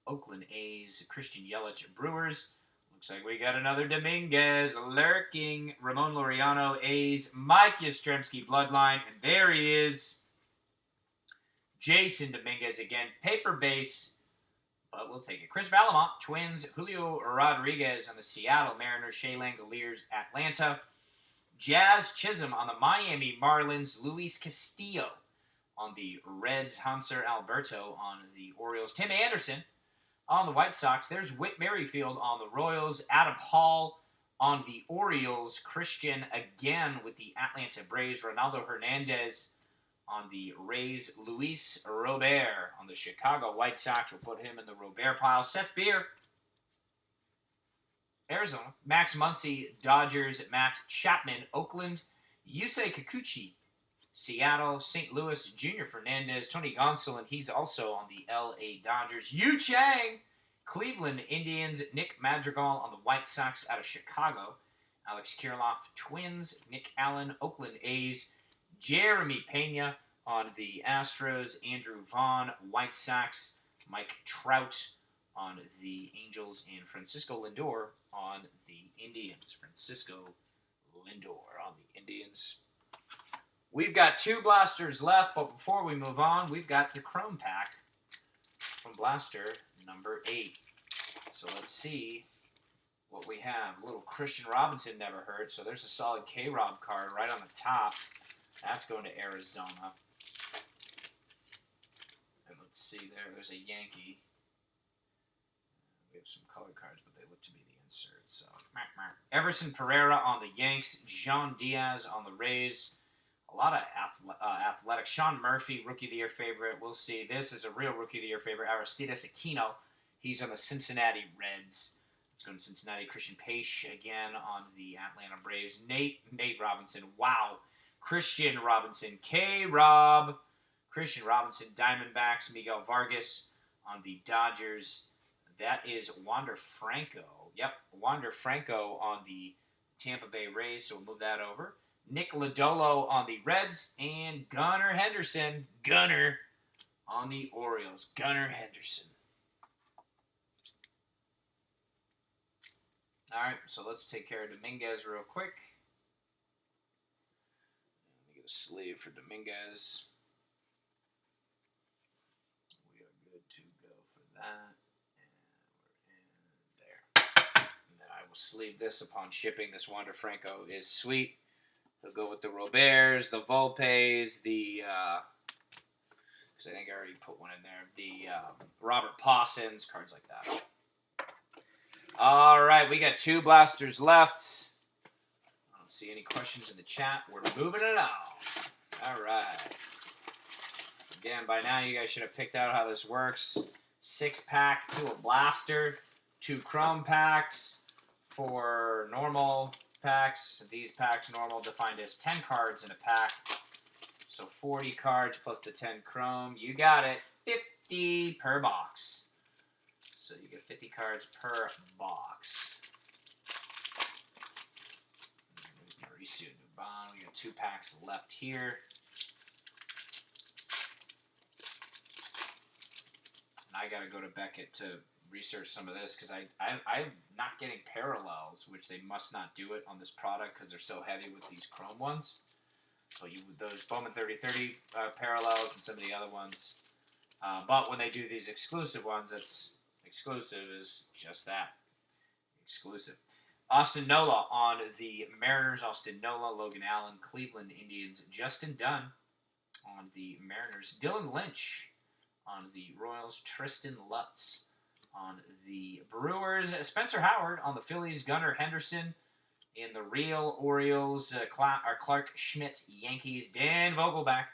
Speaker 1: Oakland A's. Christian Yelich, Brewers. Looks like we got another Dominguez lurking. Ramon Laureano, A's. Mike Yastrzemski, Bloodline. And there he is. Jason Dominguez again. Paper base, but we'll take it. Chris Vallimont, Twins. Julio Rodriguez on the Seattle Mariners. Shea Langoliers, Atlanta. Jazz Chisholm on the Miami Marlins. Luis Castillo on the Reds. Hanser Alberto on the Orioles. Tim Anderson on the White Sox. There's Whit Merrifield on the Royals. Adam Hall on the Orioles. Christian again with the Atlanta Braves. Ronaldo Hernandez on the Rays. Luis Robert on the Chicago White Sox. We'll put him in the Robert pile. Seth Beer Arizona. Max Muncy, Dodgers. Matt Chapman, Oakland. Yusei Kikuchi, Seattle. St. Louis, Junior Fernandez. Tony Gonsolin, he's also on the LA Dodgers. Yu Chang, Cleveland Indians. Nick Madrigal on the White Sox out of Chicago. Alex Kirilloff, Twins. Nick Allen, Oakland A's. Jeremy Pena on the Astros. Andrew Vaughn, White Sox. Mike Trout on the Angels. And Francisco Lindor on the Indians. Francisco Lindor on the Indians. We've got 2 blasters left, but before we move on, we've got the Chrome Pack from blaster number 8. So let's see what we have. A little Christian Robinson never hurt, so there's a solid K-Rob card right on the top. That's going to Arizona. And let's see there's a Yankee. We have some color cards, but they look to be the insert. So Everson Pereira on the Yanks. Jean Diaz on the Rays. A lot of athletic. Sean Murphy, Rookie of the Year favorite. We'll see. This is a real Rookie of the Year favorite. Aristides Aquino. He's on the Cincinnati Reds. Let's go to Cincinnati. Christian Pache again on the Atlanta Braves. Nate Robinson. Wow. Christian Robinson. K-Rob. Christian Robinson. Diamondbacks. Miguel Vargas on the Dodgers. That is Wander Franco. Yep, Wander Franco on the Tampa Bay Rays, so we'll move that over. Nick Lodolo on the Reds, and Gunnar Henderson, Gunnar, on the Orioles. Gunnar Henderson. All right, so let's take care of Dominguez real quick. Let me get a sleeve for Dominguez. We are good to go for that. Sleeve this upon shipping. This Wander Franco is sweet. He'll go with the Roberts, the Volpes, the because I think I already put one in there. The Robert Pawsons, cards like that. All right, we got 2 blasters left. I don't see any questions in the chat. We're moving it on. All right. Again, by now you guys should have picked out how this works. 6-pack to a blaster, 2 chrome packs. For normal packs, these packs normal defined as 10 cards in a pack. So 40 cards plus the 10 chrome. You got it. 50 per box. So you get 50 cards per box. Mauricio Dubon. We got 2 packs left here. And I got to go to Beckett to research some of this because I'm not getting parallels, which they must not do it on this product because they're so heavy with these chrome ones. So those Bowman 3030 parallels and some of the other ones. But when they do these exclusive ones, it's exclusive is just that. Exclusive. Austin Nola on the Mariners. Austin Nola, Logan Allen, Cleveland Indians. Justin Dunn on the Mariners. Dylan Lynch on the Royals. Tristan Lutz on the Brewers. Spencer Howard on the Phillies. Gunnar Henderson in the real Orioles. Clark Schmidt, Yankees. Dan Vogelback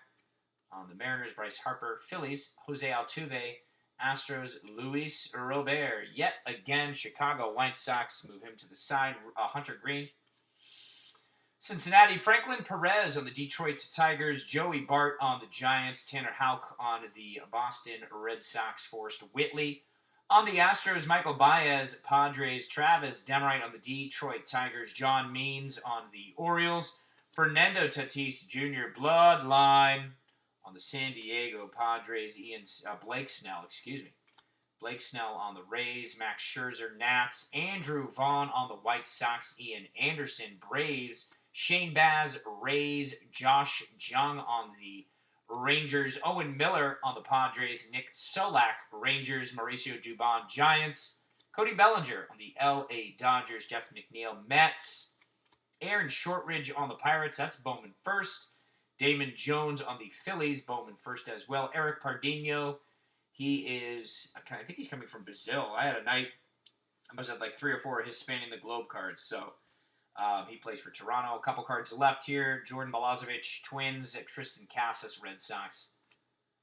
Speaker 1: on the Mariners. Bryce Harper, Phillies. Jose Altuve, Astros. Luis Robert. Yet again, Chicago White Sox. Move him to the side. Hunter Green. Cincinnati, Franklin Perez on the Detroit Tigers. Joey Bart on the Giants. Tanner Houck on the Boston Red Sox. Forrest Whitley on the Astros. Michael Baez, Padres. Travis Demright on the Detroit Tigers. John Means on the Orioles. Fernando Tatis Jr. Bloodline on the San Diego Padres. Blake Snell, Blake Snell on the Rays. Max Scherzer, Nats. Andrew Vaughn on the White Sox. Ian Anderson, Braves. Shane Baz, Rays. Josh Jung on the Rangers. Owen Miller on the Padres. Nick Solak, Rangers. Mauricio Dubon, Giants. Cody Bellinger on the LA Dodgers. Jeff McNeil, Mets. Aaron Shortridge on the Pirates. That's Bowman first. Damon Jones on the Phillies. Bowman first as well. Eric Pardinho. He is, I think he's coming from Brazil. I had a night, I must have like 3 or 4 of his spanning the globe cards. So he plays for Toronto. A couple cards left here. Jordan Balazovic, Twins. Tristan Casas, Red Sox.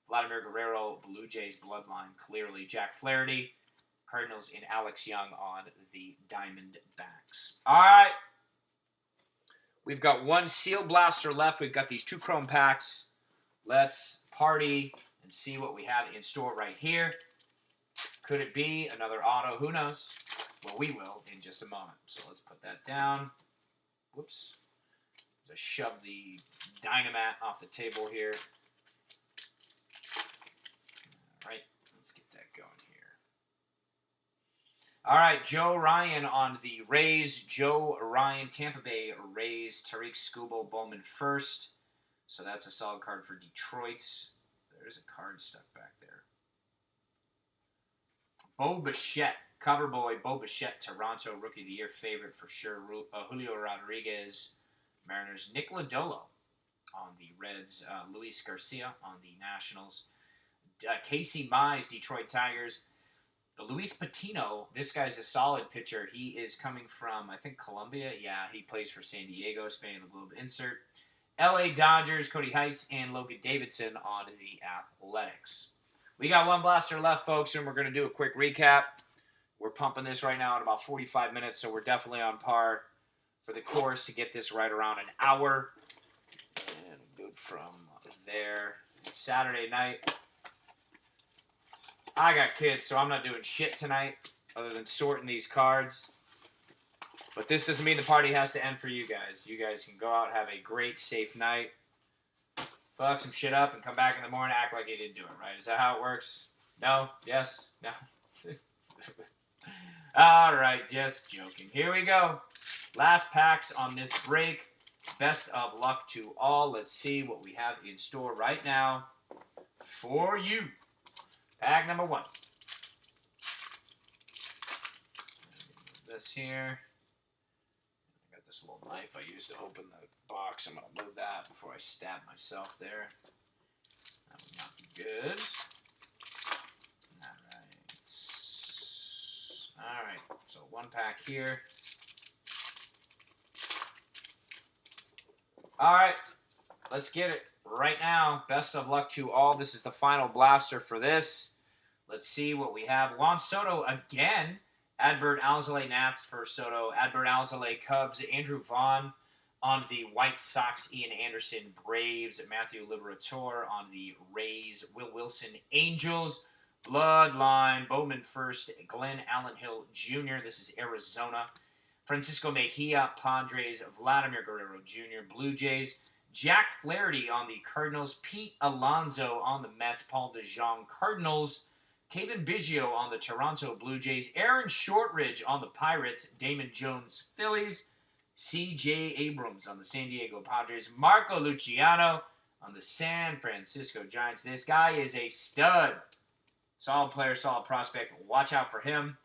Speaker 1: Vladimir Guerrero, Blue Jays bloodline, clearly. Jack Flaherty, Cardinals in Alex Young on the Diamondbacks. All right. We've got one Seal Blaster left. We've got these 2 chrome packs. Let's party and see what we have in store right here. Could it be another auto? Who knows? Well, we will in just a moment. So let's put that down. Whoops. Just shove the Dynamat off the table here. All right, let's get that going here. All right, Joe Ryan on the Rays. Joe Ryan, Tampa Bay Rays. Tariq Skubal, Bowman first. So that's a solid card for Detroit. There's a card stuck back there. Bo Bichette, cover boy, Bo Bichette, Toronto, Rookie of the Year favorite for sure. Julio Rodriguez, Mariners. Nick Lodolo on the Reds. Luis Garcia on the Nationals. Casey Mize, Detroit Tigers. Luis Patino, this guy's a solid pitcher. He is coming from, I think, Colombia. Yeah, he plays for San Diego, Spanning the Globe insert. LA Dodgers, Cody Heiss, and Logan Davidson on the Athletics. We got one blaster left, folks, and we're going to do a quick recap. We're pumping this right now in about 45 minutes, so we're definitely on par for the course to get this right around an hour. And good from there. It's Saturday night. I got kids, so I'm not doing shit tonight other than sorting these cards. But this doesn't mean the party has to end for you guys. You guys can go out, have a great, safe night, fuck some shit up, and come back in the morning, act like you didn't do it, right? Is that how it works? No? Yes? No? All right, just joking. Here we go. Last packs on this break. Best of luck to all. Let's see what we have in store right now for you. Pack number 1. This here. I got this little knife I used to open the box. I'm going to move that before I stab myself there. That would not be good. Alright, so 1 pack here. Alright, let's get it right now. Best of luck to all. This is the final blaster for this. Let's see what we have. Juan Soto again. Adbert Alzolay Nats for Soto. Adbert Alzolay Cubs. Andrew Vaughn on the White Sox. Ian Anderson Braves. Matthew Liberatore on the Rays. Will Wilson Angels. Bloodline. Bowman first. Glenn Allenhill Jr. This is Arizona. Francisco Mejia Padres. Vladimir Guerrero Jr. Blue Jays. Jack Flaherty on the Cardinals. Pete Alonso on the Mets. Paul DeJong Cardinals. Kevin Biggio on the Toronto Blue Jays. Aaron Shortridge on the Pirates. Damon Jones Phillies. C.J. Abrams on the San Diego Padres. Marco Luciano on the San Francisco Giants. This guy is a stud. Solid player, solid prospect. Watch out for him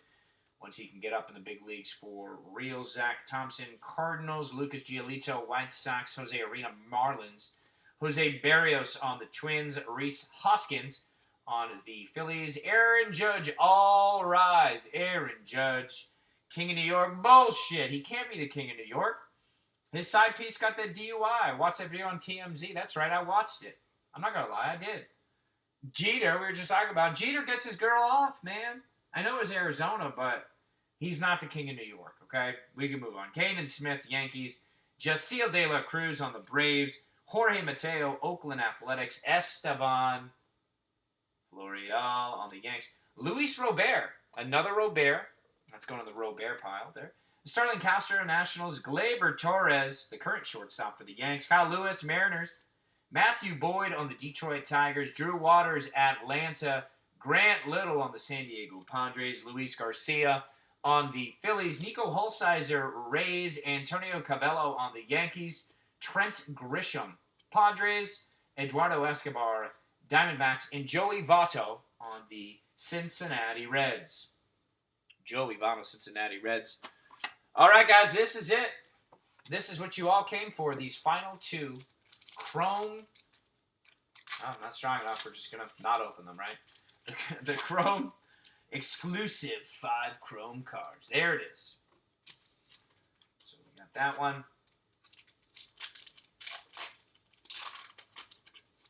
Speaker 1: once he can get up in the big leagues for real. Zach Thompson, Cardinals. Lucas Giolito, White Sox. Jose Arena, Marlins. Jose Barrios on the Twins. Reese Hoskins on the Phillies. Aaron Judge, all rise. Aaron Judge, King of New York. Bullshit. He can't be the King of New York. His side piece got that DUI. I watched that video on TMZ. That's right, I watched it. I'm not going to lie, I did. Jeter, we were just talking about. Jeter gets his girl off, man. I know it's Arizona, but he's not the King of New York, okay? We can move on. Kaden Smith, Yankees. Jaciel De La Cruz on the Braves. Jorge Mateo, Oakland Athletics. Estevan Florial on the Yanks. Luis Robert, another Robert. That's going to the Robert pile there. Starling Castro, Nationals. Gleyber Torres, the current shortstop for the Yanks. Kyle Lewis, Mariners. Matthew Boyd on the Detroit Tigers. Drew Waters, Atlanta. Grant Little on the San Diego Padres. Luis Garcia on the Phillies. Nico Holsizer, Rays. Antonio Cabello on the Yankees. Trent Grisham, Padres. Eduardo Escobar, Diamondbacks. And Joey Votto on the Cincinnati Reds. Joey Votto, Cincinnati Reds. All right, guys, this is it. This is what you all came for. These final 2 Chrome. Oh, I'm not strong enough. We're just going to not open them, right? The Chrome exclusive 5 Chrome cards. There it is. So we got that one.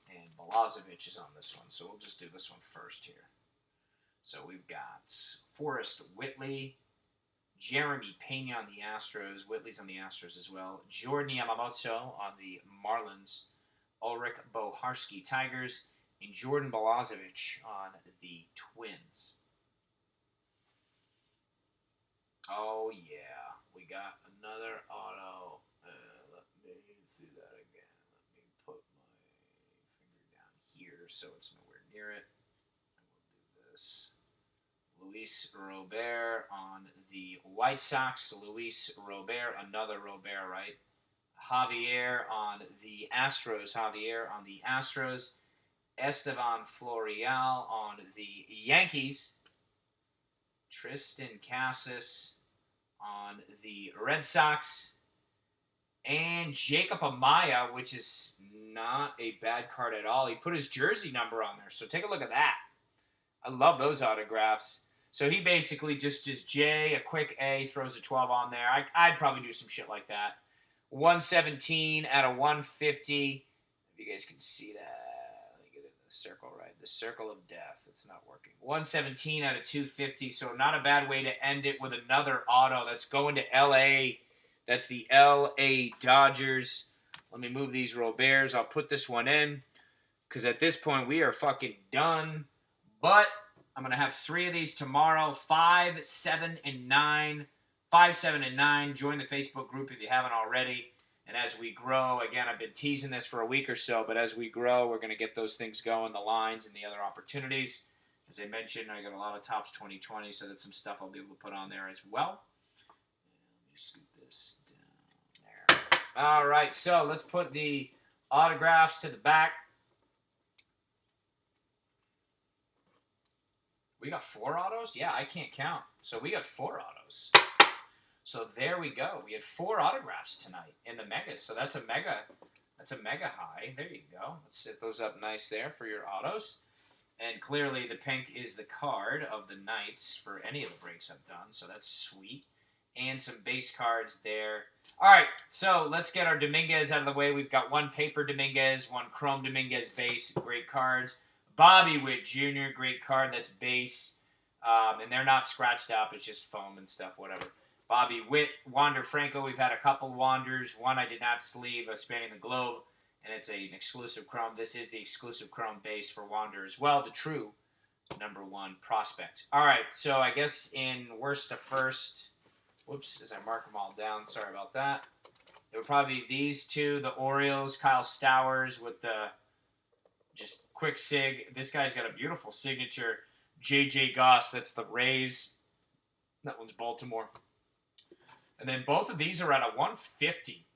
Speaker 1: And Milosevic is on this one. So we'll just do this one first here. So we've got Forrest Whitley, Jeremy Pena on the Astros. Whitley's on the Astros as well. Jordan Yamamoto on the Marlins. Ulrich Boharski Tigers. And Jordan Balazovic on the Twins. Oh, yeah. We got another auto. Let me see that again. Let me put my finger down here so it's nowhere near it. And we'll do this. Luis Robert on the White Sox. Luis Robert, another Robert, right? Javier on the Astros. Javier on the Astros. Estevan Florial on the Yankees. Tristan Cassis on the Red Sox. And Jacob Amaya, which is not a bad card at all. He put his jersey number on there, so take a look at that. I love those autographs. So he basically just is J, a quick A, throws a 12 on there. I'd probably do some shit like that. 117 out of 150. If you guys can see that. Let me get in the circle, right? The circle of death. It's not working. 117 out of 250. So not a bad way to end it with another auto that's going to L.A. That's the L.A. Dodgers. Let me move these Roberts. I'll put this one in because at this point we are fucking done. But I'm going to have 3 of these tomorrow, 5, 7, and 9. 5, 7, and 9. Join the Facebook group if you haven't already. And as we grow, again, I've been teasing this for a week or so, but as we grow, we're going to get those things going, the lines and the other opportunities. As I mentioned, I got a lot of Topps 2020, so that's some stuff I'll be able to put on there as well. Let me scoot this down there. All right, so let's put the autographs to the back. We got 4 autos? Yeah, I can't count. So we got 4 autos. So there we go. We had 4 autographs tonight in the Megas. So that's a mega high. There you go. Let's set those up nice there for your autos. And clearly the pink is the card of the Knights for any of the breaks I've done. So that's sweet. And some base cards there. All right, so let's get our Dominguez out of the way. We've got 1 paper Dominguez, 1 chrome Dominguez base. Great cards. Bobby Witt Jr., great card. That's base. And they're not scratched up. It's just foam and stuff, whatever. Bobby Witt, Wander Franco. We've had a couple Wanders. One I did not sleeve, spanning the globe. And it's an exclusive chrome. This is the exclusive chrome base for Wander as well. The true #1 prospect. All right, so I guess in worst to first. Whoops, as I mark them all down. Sorry about that. It would probably be these 2, the Orioles, Kyle Stowers with the just quick sig. This guy's got a beautiful signature. J.J. Goss, that's the Rays. That one's Baltimore. And then both of these are at a 150.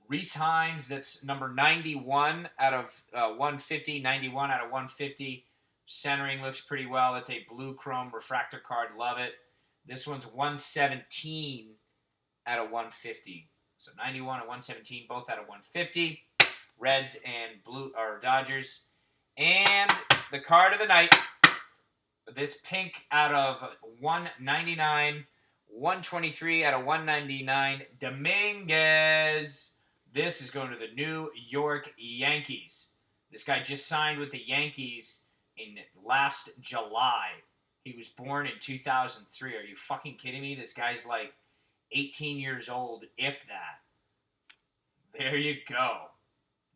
Speaker 1: Reese Hines, that's number 91 out of 150. 91 out of 150. Centering looks pretty well. That's a blue chrome refractor card. Love it. This one's 117 out of 150. So 91 and 117, both out of 150. Reds and blue or Dodgers. And the card of the night. This pink out of 199. 123 out of 199. Dominguez. This is going to the New York Yankees. This guy just signed with the Yankees in last July. He was born in 2003. Are you fucking kidding me? This guy's like 18 years old, if that. There you go.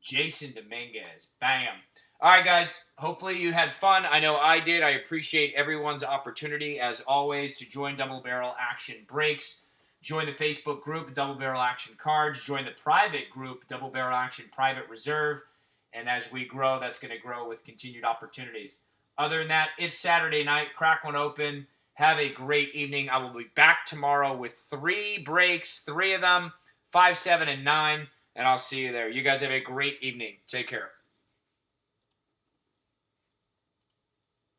Speaker 1: Jason Dominguez. Bam. All right, guys. Hopefully you had fun. I know I did. I appreciate everyone's opportunity, as always, to join Double Barrel Action Breaks. Join the Facebook group, Double Barrel Action Cards. Join the private group, Double Barrel Action Private Reserve. And as we grow, that's going to grow with continued opportunities. Other than that, it's Saturday night. Crack one open. Have a great evening. I will be back tomorrow with 3 breaks, 3 of them, 5, 7, and 9. And I'll see you there. You guys have a great evening. Take care.